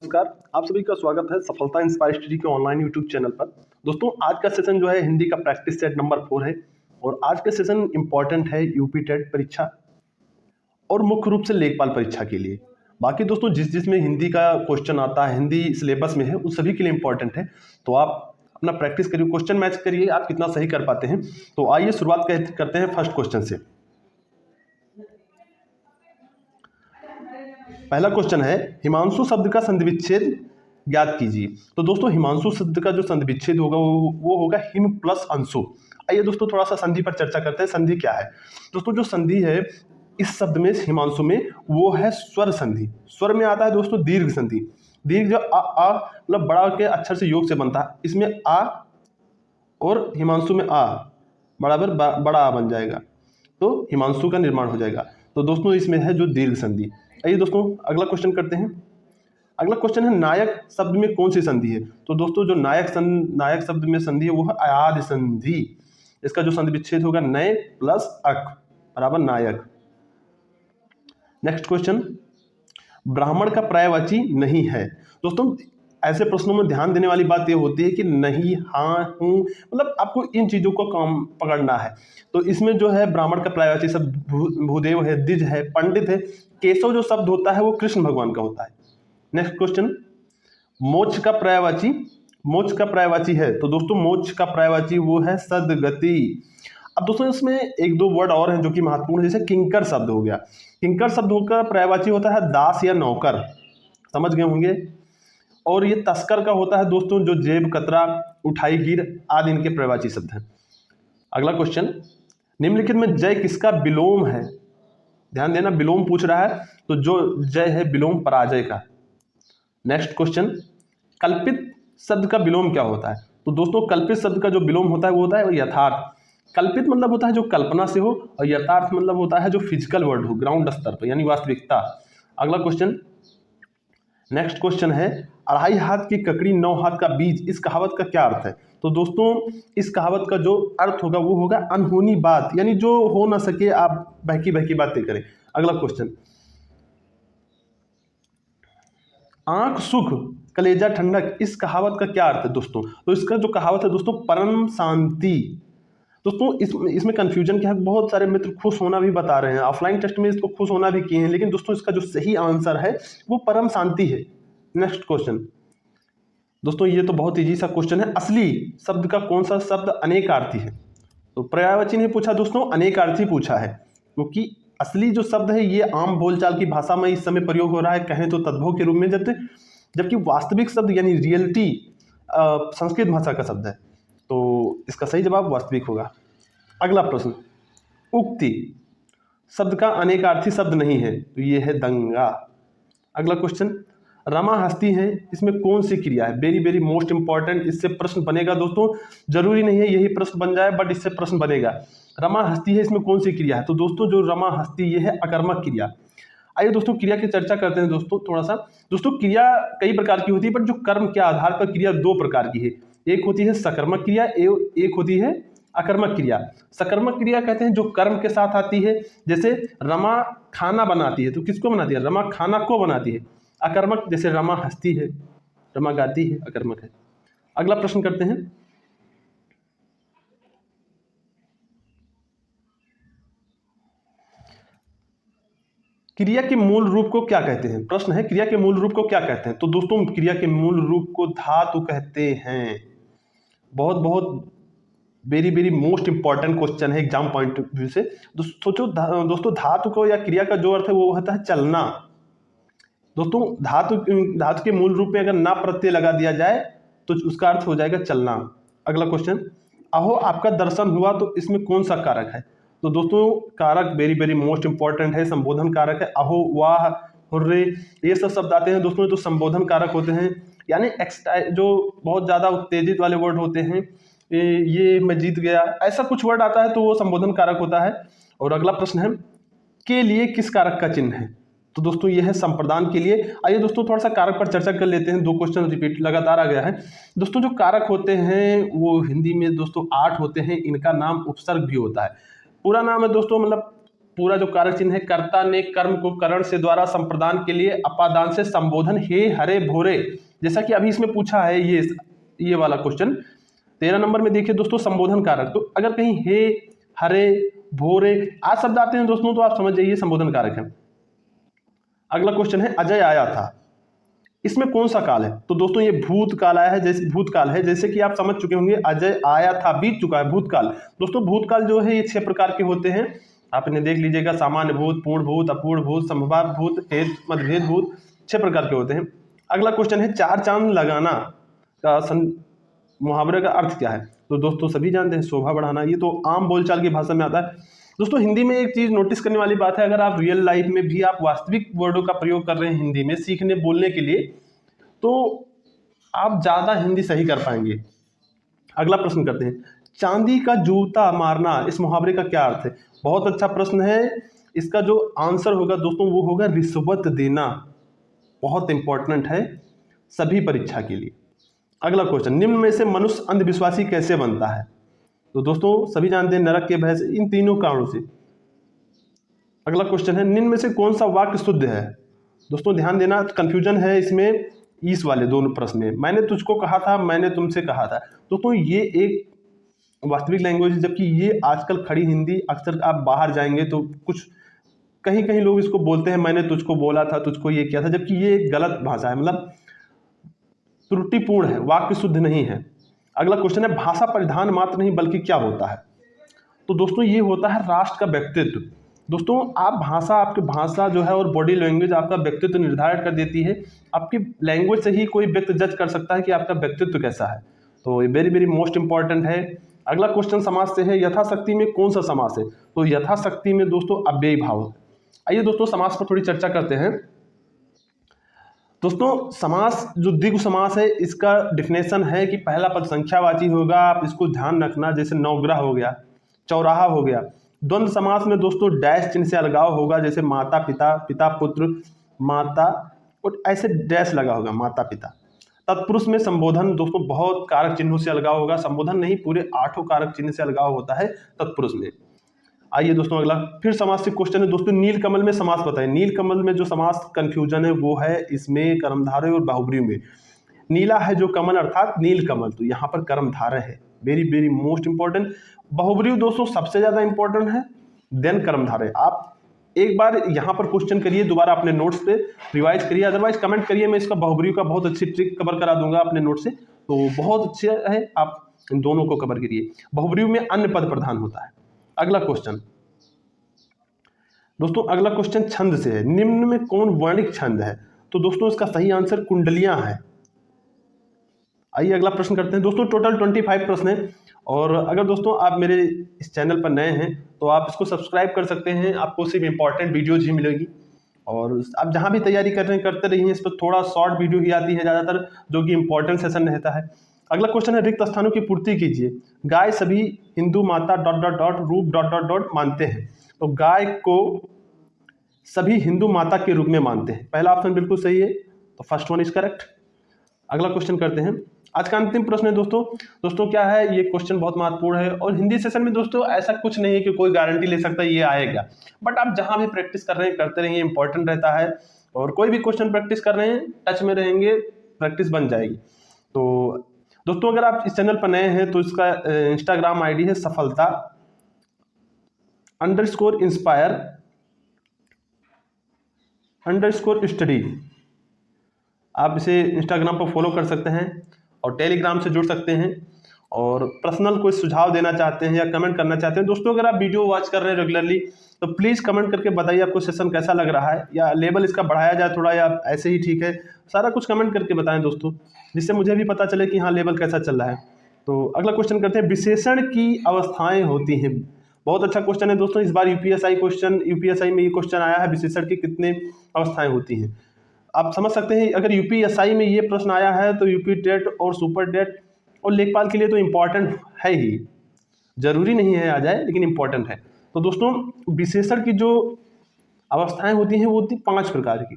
नमस्कार, आप सभी का स्वागत है सफलता इंस्पायर स्टडी के ऑनलाइन यूट्यूब चैनल पर। दोस्तों, आज का सेशन जो है हिंदी का प्रैक्टिस सेट नंबर 4 है और आज का सेशन इंपॉर्टेंट है यूपी टेट परीक्षा और मुख्य रूप से लेखपाल परीक्षा के लिए। बाकी दोस्तों जिसमें हिंदी का क्वेश्चन आता है, हिंदी सिलेबस में है, उन सभी के लिए इंपॉर्टेंट है। तो आप अपना प्रैक्टिस करिए, क्वेश्चन मैच करिए, आप कितना सही कर पाते हैं। तो आइए शुरुआत करते हैं फर्स्ट क्वेश्चन से। पहला क्वेश्चन है, हिमांशु शब्द का संधि विच्छेद ज्ञात कीजिए। तो दोस्तों हिमांशु शब्द का जो संधि विच्छेद होगा वो होगा हिम प्लस अंशु। आइए दोस्तों थोड़ा सा संधि पर चर्चा करते हैं। संधि क्या है दोस्तों? जो संधि है इस शब्द में, हिमांशु में, वो है स्वर संधि। स्वर में आता है दोस्तों दीर्घ संधि। दीर्घ जो आ मतलब बड़ा के अक्षर से योग से बनता है, इसमें आ और हिमांशु में आ बराबर बड़ा आ बन जाएगा, तो हिमांशु का निर्माण हो जाएगा। तो दोस्तों इसमें है जो दीर्घ संधि। आइए दोस्तों अगला क्वेश्चन करते हैं। अगला क्वेश्चन है, नायक शब्द में कौन सी संधि है? तो दोस्तों जो नायक शब्द में संधि है वो है अयाद संधि। इसका जो संधि विच्छेद होगा नय प्लस अक बराबर नायक। नेक्स्ट क्वेश्चन, ब्राह्मण का पर्यायवाची नहीं है। दोस्तों ऐसे प्रश्नों में ध्यान देने वाली बात यह होती है कि नहीं, हाँ, हूँ, मतलब आपको इन चीजों को काम पकड़ना है। तो इसमें जो है ब्राह्मण का पर्यायवाची शब्द भूदेव है, द्विज है, पंडित है। केशव जो शब्द होता है वो कृष्ण भगवान का होता है। नेक्स्ट क्वेश्चन, मोक्ष का पर्यायवाची है। तो दोस्तों मोक्ष का पर्यायवाची वो है सद्गति। अब दोस्तों इसमें एक दो वर्ड और हैं जो कि महत्वपूर्ण, जैसे किंकर शब्द हो गया। किंकर शब्द होकर पर्यायवाची होता है दास या नौकर, समझ गए होंगे। और ये तस्कर का होता है दोस्तों जो जेब कतरा, उठाई गिर आदि इनके पर्यायवाची शब्द हैं। अगला क्वेश्चन, निम्नलिखित में जय किसका विलोम है? ध्यान देना, विलोम पूछ रहा है, तो जो जय है विलोम पराजय का। नेक्स्ट क्वेश्चन, कल्पित शब्द का विलोम क्या होता है? तो दोस्तों कल्पित शब्द का जो विलोम होता है वो होता है यथार्थ। कल्पित मतलब होता है जो कल्पना से हो, और यथार्थ मतलब होता है जो फिजिकल वर्ड हो, ग्राउंड स्तर पर, यानी वास्तविकता। अगला क्वेश्चन, नेक्स्ट क्वेश्चन है, अढ़ाई हाथ की ककड़ी 9 हाथ का बीज, इस कहावत का क्या अर्थ है? तो दोस्तों इस कहावत का जो अर्थ होगा वो होगा अनहोनी बात, यानी जो हो ना सके आप बहकी बहकी बातें करें। अगला क्वेश्चन, आंख सुख कलेजा ठंडक, इस कहावत का क्या अर्थ है दोस्तों? तो इसका जो कहावत है दोस्तों परम शांति। दोस्तों इसमें कंफ्यूजन क्या है, बहुत सारे मित्र खुश होना भी बता रहे हैं, ऑफलाइन टेस्ट में इसको खुश होना भी किए हैं, लेकिन दोस्तों इसका जो सही आंसर है वो परम शांति है। नेक्स्ट क्वेश्चन, दोस्तों ये तो बहुत इजी सा क्वेश्चन है, असली शब्द का कौन सा शब्द अनेकार्थी है? तो पर्यायवाची नहीं पूछा दोस्तों, अनेकार्थी पूछा है, क्योंकि असली जो शब्द है ये आम बोलचाल की भाषा में इस समय प्रयोग हो रहा है, कहें तो तद्भव के रूप में, जबकि वास्तविक शब्द यानी रियलिटी संस्कृत भाषा का शब्द है। तो इसका सही जवाब वास्तविक होगा। अगला प्रश्न, उक्ति शब्द का अनेकार्थी शब्द नहीं है, तो ये है दंगा। अगला क्वेश्चन, रमा हस्ती है, इसमें कौन सी क्रिया है? वेरी वेरी मोस्ट इंपॉर्टेंट, इससे प्रश्न बनेगा दोस्तों। जरूरी नहीं है यही प्रश्न बन जाए, बट इससे प्रश्न बनेगा। रमा हस्ती है, इसमें कौन सी क्रिया है? तो दोस्तों जो रमा हस्ती ये है अकर्मक क्रिया। आइए दोस्तों क्रिया की चर्चा करते हैं दोस्तों थोड़ा सा। दोस्तों क्रिया कई प्रकार की होती है, बट जो कर्म के आधार पर क्रिया 2 प्रकार की है। एक होती है सकर्मक क्रिया, एक होती है अकर्मक क्रिया। सकर्मक क्रिया कहते हैं जो कर्म के साथ आती है, जैसे रमा खाना बनाती है, तो किसको बनाती है? रमा खाना को बनाती है। अकर्मक जैसे रमा हंसती है, रमा गाती है, अकर्मक है। अगला प्रश्न करते हैं, क्रिया के मूल रूप को क्या कहते हैं? प्रश्न है क्रिया के मूल रूप को क्या कहते हैं? तो दोस्तों क्रिया के मूल रूप को धातु कहते हैं। बहुत बहुत very very most important question है एग्जाम पॉइंट ऑफ व्यू से। सोचो दोस्तों धातु को या क्रिया का जो अर्थ है वो होता है चलना। दोस्तों धातु के मूल रूप में अगर ना प्रत्यय लगा दिया जाए तो उसका अर्थ हो जाएगा चलना। अगला क्वेश्चन, अहो आपका दर्शन हुआ, तो इसमें कौन सा कारक है? तो दोस्तों कारक वेरी वेरी मोस्ट इंपॉर्टेंट है, संबोधन कारक है। अहो, वाह, हुर्रे, ये सब शब्द आते हैं दोस्तों तो संबोधन कारक होते हैं, यानी जो बहुत ज़्यादा उत्तेजित वाले वर्ड होते हैं, ये मैं जीत गया, ऐसा कुछ वर्ड आता है तो वो संबोधन कारक होता है। और अगला प्रश्न है, के लिए किस कारक का चिन्ह है? तो दोस्तों ये है संप्रदान के लिए। आइए दोस्तों थोड़ा सा कारक पर चर्चा कर लेते हैं। 2 क्वेश्चन रिपीट लगातार आ गया है दोस्तों। जो कारक होते हैं वो हिंदी में दोस्तों 8 होते हैं, इनका नाम उपसर्ग भी होता है। पूरा नाम है दोस्तों, मतलब पूरा जो कारक चिन्ह है, कर्ता ने कर्म को करण से द्वारा संप्रदान के लिए अपादान से संबोधन हे हरे भोरे, जैसा कि अभी इसमें पूछा है ये वाला क्वेश्चन 13 नंबर में देखिए दोस्तों, संबोधन कारक। तो अगर कहीं हे हरे भोरे आ शब्द आते हैं दोस्तों तो आप समझ जाइए संबोधन कारक है। अगला क्वेश्चन है अजय आया था, इसमें कौन सा काल है? तो दोस्तों ये भूतकाल आया है, जैसे भूतकाल है, जैसे कि आप समझ चुके होंगे अजय आया था बीत चुका है भूतकाल। दोस्तों भूतकाल जो है ये 6 प्रकार के होते हैं, आप इन्हें देख लीजिएगा, सामान्य भूत, पूर्ण भूत, अपूर्ण भूत, संभाव्य भूत, हेतु मतभेद भूत, 6 प्रकार के होते हैं। अगला क्वेश्चन है चार चांद लगाना का मुहावरे का अर्थ क्या है? तो दोस्तों सभी जानते हैं शोभा बढ़ाना, ये तो आम बोलचाल की भाषा में आता है। दोस्तों हिंदी में एक चीज नोटिस करने वाली बात है, अगर आप रियल लाइफ में भी आप वास्तविक वर्डों का प्रयोग कर रहे हैं हिंदी में सीखने बोलने के लिए, तो आप ज्यादा हिंदी सही कर पाएंगे। अगला प्रश्न करते हैं, चांदी का जूता मारना इस मुहावरे का क्या अर्थ है? बहुत अच्छा प्रश्न है, इसका जो आंसर होगा दोस्तों वो होगा रिश्वत देना, बहुत इंपॉर्टेंट है सभी परीक्षा के लिए। अगला क्वेश्चन, निम्न में से मनुष्य अंधविश्वासी कैसे बनता है? तो दोस्तों सभी जानते हैं नरक के भय से, इन तीनों कारणों से। अगला क्वेश्चन है, निम्न में से कौन सा वाक्य शुद्ध है? दोस्तों ध्यान देना, कंफ्यूजन है इसमें इस वाले दोनों प्रश्न में, मैंने तुझको कहा था, मैंने तुमसे कहा था। दोस्तों ये एक वास्तविक लैंग्वेज है, जबकि ये आजकल खड़ी हिंदी, अक्सर आप बाहर जाएंगे तो कुछ कहीं कहीं लोग इसको बोलते हैं मैंने तुझको बोला था, तुझको ये किया था, जबकि ये एक गलत भाषा है, मतलब त्रुटिपूर्ण है, वाक्य शुद्ध नहीं है। अगला क्वेश्चन है, भाषा परिधान मात्र नहीं बल्कि क्या होता है? तो दोस्तों ये होता है राष्ट्र का व्यक्तित्व। दोस्तों आप भाषा, आपकी भाषा जो है और बॉडी लैंग्वेज आपका व्यक्तित्व निर्धारित कर देती है। आपकी लैंग्वेज से ही कोई व्यक्ति जज कर सकता है कि आपका व्यक्तित्व कैसा है, तो ये वेरी वेरी मोस्ट इंपॉर्टेंट है। अगला क्वेश्चन समास से है, यथाशक्ति में कौन सा समास है? तो यथाशक्ति में दोस्तों अव्ययी भाव। आइए दोस्तों समास पर थोड़ी चर्चा करते हैं। दोस्तों समास जो द्विगु समास है इसका डिफिनेशन है कि पहला पद संख्यावाची होगा, आप इसको ध्यान रखना, जैसे नवग्रह हो गया, चौराहा हो गया। द्वंद्व समास में दोस्तों डैश चिन्ह से अलगाव होगा, जैसे माता पिता, पिता पुत्र, माता, और ऐसे डैश लगा होगा माता पिता। तत्पुरुष में संबोधन दोस्तों बहुत कारक चिन्हों से अलगाव होगा, संबोधन नहीं पूरे 8 कारक चिन्ह से अलगाव होता है तत्पुरुष में। आइए दोस्तों अगला फिर समास से क्वेश्चन है दोस्तों, नीलकमल में समास बताएं। नीलकमल में जो समास कंफ्यूजन है वो है इसमें कर्मधारय और बाहुव्रीहि में। नीला है जो कमल अर्थात नीलकमल, तो यहाँ पर कर्मधारय है, वेरी वेरी मोस्ट इंपॉर्टेंट। बाहुव्रीहि दोस्तों सबसे ज्यादा इंपॉर्टेंट है, देन कर्मधारय। आप एक बार यहाँ पर क्वेश्चन करिए, दोबारा अपने नोट्स पे रिवाइज करिए, अदरवाइज कमेंट करिए, मैं इसका बाहुव्रीहि का बहुत अच्छी ट्रिक कवर करा दूंगा अपने नोट से, तो बहुत अच्छा है, आप इन दोनों को कवर करिए। बाहुव्रीहि में अन्य पद प्रधान होता है। अगला क्वेश्चन दोस्तों, अगला क्वेश्चन छंद से है, निम्न में कौन वर्णिक छंद है? तो दोस्तों इसका सही आंसर कुंडलियां है। आइए अगला प्रश्न करते हैं दोस्तों, टोटल 25 प्रश्न है, और अगर दोस्तों आप मेरे इस चैनल पर नए हैं तो आप इसको सब्सक्राइब कर सकते हैं, आपको सिर्फ इंपॉर्टेंट वीडियोज ही मिलेगी, और आप जहां भी तैयारी कर रहे हैं करते रहिए, इस पर थोड़ा शॉर्ट वीडियो ही आती है ज़्यादातर, जो कि इंपॉर्टेंट सेशन रहता है। अगला क्वेश्चन है, रिक्त स्थानों की पूर्ति कीजिए। गाय सभी हिंदू माता ... रूप ... मानते हैं, तो गाय को सभी हिंदू माता के रूप में मानते हैं, पहला ऑप्शन बिल्कुल सही है, तो फर्स्ट वन इज करेक्ट। अगला क्वेश्चन करते हैं, आज का अंतिम प्रश्न है दोस्तों क्या है, ये क्वेश्चन बहुत महत्वपूर्ण है, और हिंदी सेशन में दोस्तों ऐसा कुछ नहीं है कि कोई गारंटी ले सकता है ये आएगा, बट आप जहां भी प्रैक्टिस कर रहे हैं करते रहिए, इंपॉर्टेंट रहता है, और कोई भी क्वेश्चन प्रैक्टिस कर रहे हैं टच में रहेंगे, प्रैक्टिस बन जाएगी। तो दोस्तों अगर आप इस चैनल पर नए हैं तो इसका इंस्टाग्राम आईडी है सफलता _inspire_study, आप इसे इंस्टाग्राम पर फॉलो कर सकते हैं और टेलीग्राम से जुड़ सकते हैं, और पर्सनल कोई सुझाव देना चाहते हैं या कमेंट करना चाहते हैं दोस्तों, अगर आप वीडियो वॉच कर रहे हैं रेगुलरली तो प्लीज़ कमेंट करके बताइए आपको सेशन कैसा लग रहा है, या लेवल इसका बढ़ाया जाए थोड़ा, या ऐसे ही ठीक है, सारा कुछ कमेंट करके बताएं दोस्तों, जिससे मुझे भी पता चले कि हाँ लेवल कैसा चल रहा है। तो अगला क्वेश्चन करते हैं, विशेषण की अवस्थाएं होती हैं। बहुत अच्छा क्वेश्चन है दोस्तों, इस बार यूपीएसआई में ये क्वेश्चन आया है, विशेषण की कितने अवस्थाएं होती हैं। आप समझ सकते हैं अगर यूपीएसआई में ये प्रश्न आया है तो यूपी टेट और सुपर टेट और लेखपाल के लिए तो इम्पॉर्टेंट है ही, जरूरी नहीं है आ जाए लेकिन इम्पॉर्टेंट है। तो दोस्तों विशेषण की जो अवस्थाएं होती हैं वो होती 5 प्रकार की।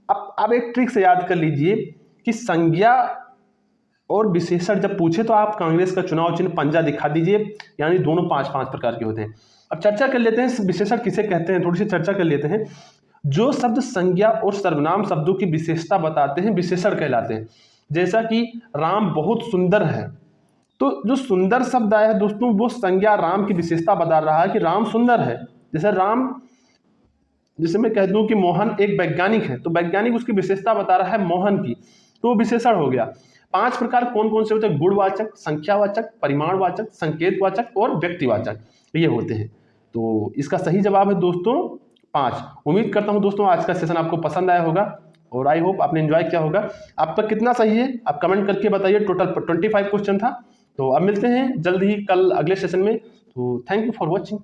अब आप एक ट्रिक से याद कर लीजिए कि संज्ञा और विशेषण जब पूछे तो आप कांग्रेस का चुनाव चिन्ह पंजा दिखा दीजिए, यानी दोनों 5-5 प्रकार के होते हैं। अब चर्चा कर लेते हैं विशेषण किसे कहते हैं, थोड़ी सी चर्चा कर लेते हैं। जो शब्द संज्ञा और सर्वनाम शब्दों की विशेषता बताते हैं विशेषण कहलाते हैं। जैसा कि राम बहुत सुंदर है, तो जो सुंदर शब्द आया है दोस्तों वो संज्ञा राम की विशेषता बता रहा है कि राम सुंदर है। जैसे मैं कह दूं कि मोहन एक वैज्ञानिक है, तो वैज्ञानिक उसकी विशेषता बता रहा है मोहन की, तो वो विशेषण हो गया। 5 प्रकार कौन कौन से होते हैं? गुणवाचक, संख्यावाचक, परिमाणवाचक, संकेतवाचक और व्यक्तिवाचक, ये होते हैं। तो इसका सही जवाब है दोस्तों 5। उम्मीद करता हूं दोस्तों आज का सेशन आपको पसंद आया होगा और आई होप आपने एंजॉय किया होगा। आपका कितना सही है आप कमेंट करके बताइए। टोटल 25 क्वेश्चन था। तो अब मिलते हैं जल्द ही कल अगले सेशन में। तो थैंक यू फॉर वॉचिंग।